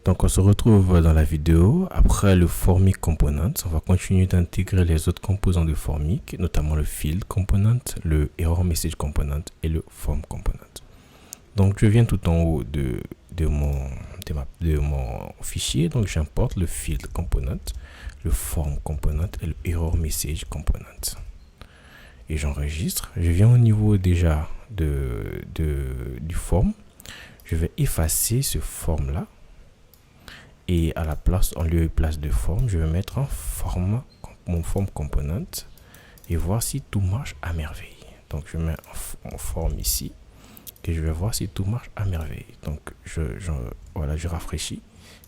Donc on se retrouve dans la vidéo. Après le Formic Component, on va continuer d'intégrer les autres composants de Formic, notamment le Field Component, le Error Message Component et le Form Component. Donc je viens tout en haut de mon fichier, donc j'importe le Field Component, le Form Component et le Error Message Component. Et j'enregistre. Je viens au niveau déjà du form. Je vais effacer ce form là. Et à la place, en lieu et place de form, je vais mettre mon form component et voir si tout marche à merveille. Donc je mets mon form ici et je vais voir si tout marche à merveille. Donc voilà, je rafraîchis.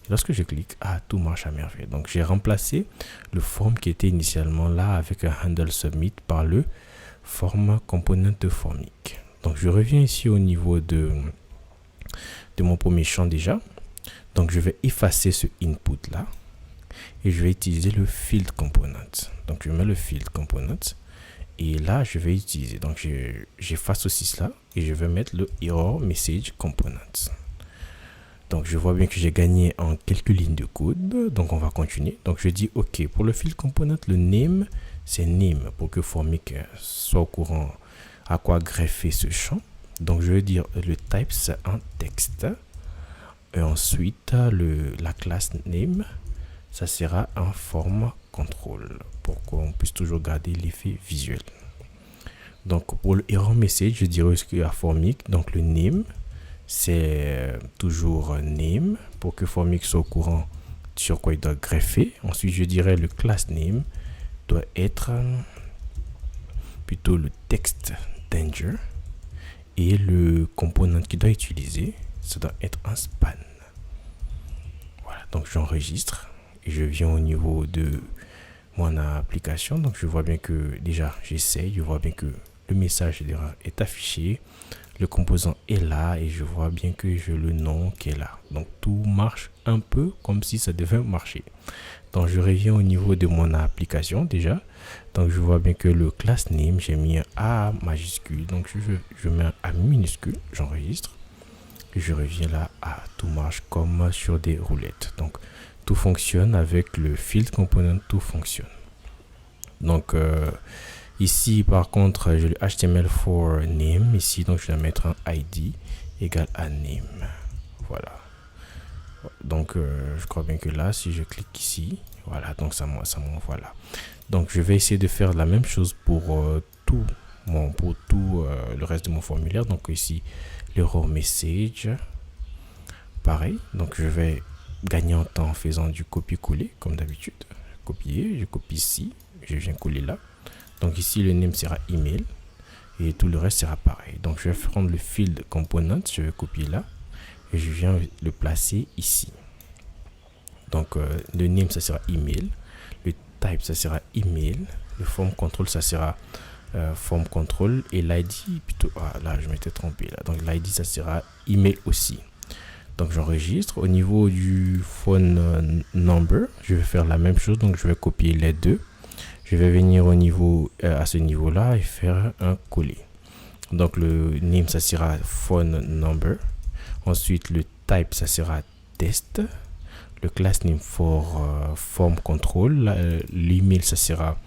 Et lorsque je clique, tout marche à merveille. Donc j'ai remplacé le form qui était initialement là avec un handle submit par le form component de Formic. Donc je reviens ici au niveau de mon premier champ déjà. Donc je vais effacer ce input là et je vais utiliser le field component. Donc je mets le field component et là je vais utiliser, donc j'efface aussi cela et je vais mettre le error message component. Donc je vois bien que j'ai gagné en quelques lignes de code. Donc on va continuer. Donc je dis OK pour le field component, le name c'est name pour que Formic soit au courant à quoi greffer ce champ. Donc je vais dire le type c'est un texte. Et ensuite, la classe name, ça sera un form control pour qu'on puisse toujours garder l'effet visuel. Donc, pour le error message, je dirais à Formic, donc le name, c'est toujours name pour que Formic soit au courant sur quoi il doit greffer. Ensuite, je dirais le class name doit être plutôt le text danger et le component qu'il doit utiliser, ça doit être un span. Voilà, donc j'enregistre et je viens au niveau de mon application. Donc je vois bien que déjà j'essaye, je vois bien que le message d'erreur est affiché, le composant est là et je vois bien que j'ai le nom qui est là. Donc tout marche un peu comme si ça devait marcher. Donc je reviens au niveau de mon application déjà. Donc je vois bien que le class name, j'ai mis un A majuscule. Donc je mets un A minuscule, j'enregistre. Je reviens là, tout marche comme sur des roulettes. Donc tout fonctionne avec le field component, tout fonctionne. Donc ici par contre j'ai le HTML for name ici, donc je vais mettre un ID égale à name. Voilà. Donc je crois bien que là si je clique ici, voilà, donc ça m'envoie là. Donc je vais essayer de faire la même chose pour tout le reste de mon formulaire. Donc ici l'error message, pareil. Donc je vais gagner en temps en faisant du copier-coller comme d'habitude. Copier, je copie ici, je viens coller là. Donc ici le name sera email et tout le reste sera pareil. Donc je vais prendre le field component, je vais copier là et je viens le placer ici. Donc le name ça sera email, le type ça sera email, le form control ça sera form control et l'ID plutôt, là je m'étais trompé là, donc l'ID ça sera email aussi. Donc j'enregistre au niveau du phone number, je vais faire la même chose, donc je vais copier les deux, je vais venir au niveau à ce niveau là et faire un coller. Donc le name ça sera phone number, ensuite le type ça sera test, le class name for form control, l'email ça sera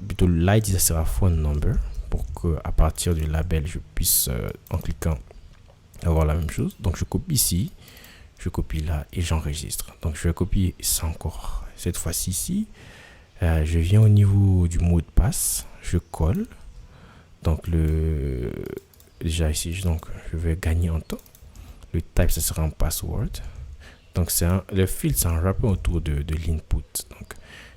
plutôt l'ID ça sera phone number pour que à partir du label je puisse en cliquant avoir la même chose. Donc je copie ici, je copie là et j'enregistre. Donc je vais copier ça encore cette fois-ci ici. Je viens au niveau du mot de passe, je colle. Donc déjà ici, donc je vais gagner en temps. Le type ça sera un password. Donc le field c'est un wrapper autour de l'input. Donc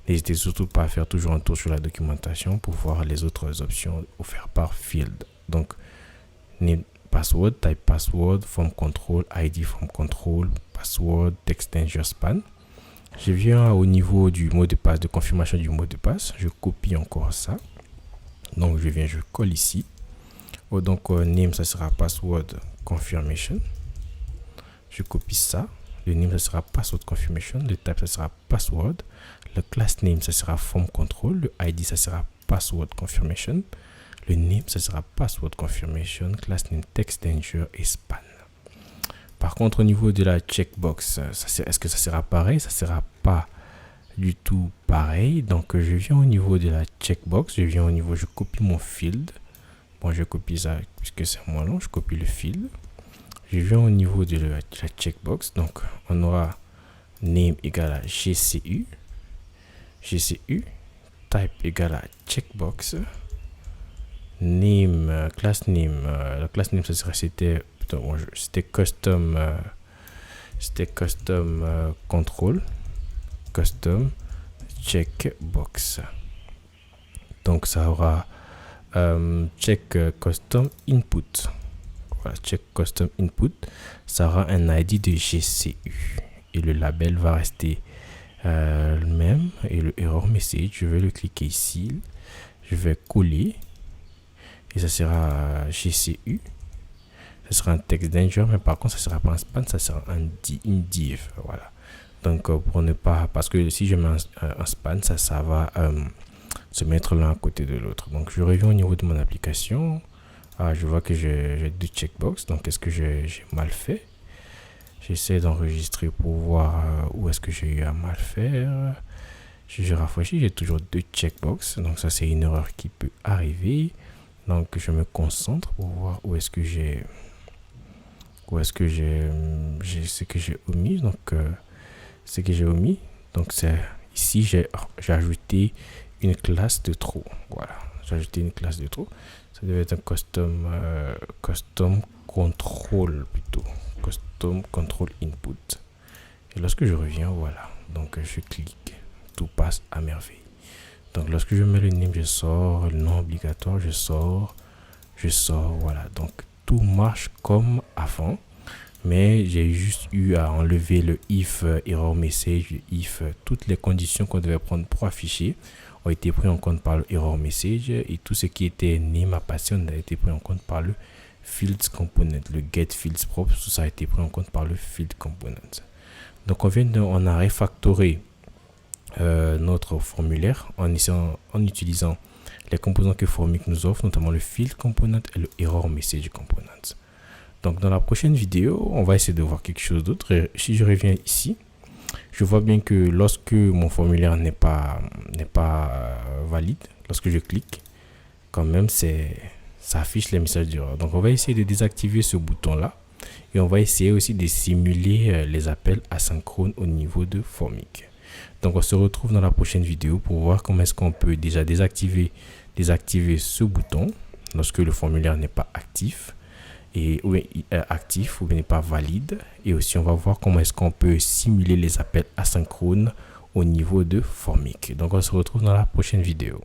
n'hésitez surtout pas à faire toujours un tour sur la documentation pour voir les autres options offertes par field. Donc name password, type password, form control, ID form control, password, text danger span. Je viens au niveau du mot de passe, de confirmation du mot de passe. Je copie encore ça. Donc je colle ici. Donc name ça sera password confirmation. Je copie ça. Le name ça sera password confirmation. Le type ça sera password. Le class name ça sera form control. Le ID ça sera password confirmation. Le name ça sera password confirmation. Class name text danger et span. Par contre, au niveau de la checkbox, est-ce que ça sera pareil? Ça sera pas du tout pareil. Donc, je viens au niveau de la checkbox. Je copie mon field. Bon, je copie ça puisque c'est moins long. Je copie le field. Je viens au niveau de la checkbox. Donc, on aura name égale à GCU. GCU. Type égale à checkbox. Name, class name. La class name, c'était custom. C'était custom control. Custom checkbox. Donc, ça aura check custom input. Voilà, check custom input. Ça aura un ID de GCU. Et le label va rester le même. Et le error message, je vais le cliquer ici. Je vais coller. Et ça sera GCU. Ça sera un text danger. Mais par contre, ça sera pas un span. Ça sera un div. Voilà. Donc, pour ne pas... Parce que si je mets un span, ça va se mettre l'un à côté de l'autre. Donc, je reviens au niveau de mon application. Je vois que j'ai deux checkbox. Donc, est-ce que j'ai mal fait? J'essaie d'enregistrer pour voir où est-ce que j'ai eu à mal faire. Je rafraîchis, j'ai toujours deux checkbox. Donc, ça, c'est une erreur qui peut arriver. Donc, je me concentre pour voir où est-ce que j'ai ce que j'ai omis. Donc, ce que j'ai omis. Donc, c'est ici, j'ai ajouté une classe de trop. Voilà, j'ai ajouté une classe de trop. Ça devait être un custom control plutôt. Custom control input. Et lorsque je reviens, voilà. Donc, je clique. Tout passe à merveille. Donc, lorsque je mets le name, je sors. Le nom obligatoire, je sors. Voilà. Donc, tout marche comme avant. Mais j'ai juste eu à enlever le if error message, if toutes les conditions qu'on devait prendre pour afficher ont été pris en compte par le error message et tout ce qui était name à passer a été pris en compte par le fields component, le get fields propre, tout ça a été pris en compte par le field component. Donc on a refactoré notre formulaire en utilisant les composants que Formic nous offre, notamment le field component et le error message component. Donc, dans la prochaine vidéo, on va essayer de voir quelque chose d'autre. Si je reviens ici, je vois bien que lorsque mon formulaire n'est pas valide, lorsque je clique, quand même, ça affiche les messages d'erreur. Donc, on va essayer de désactiver ce bouton-là. Et on va essayer aussi de simuler les appels asynchrones au niveau de Formic. Donc, on se retrouve dans la prochaine vidéo pour voir comment est-ce qu'on peut déjà désactiver ce bouton lorsque le formulaire n'est pas actif. Ou actif ou n'est pas valide, et aussi on va voir comment est-ce qu'on peut simuler les appels asynchrones au niveau de Formic. Donc on se retrouve dans la prochaine vidéo.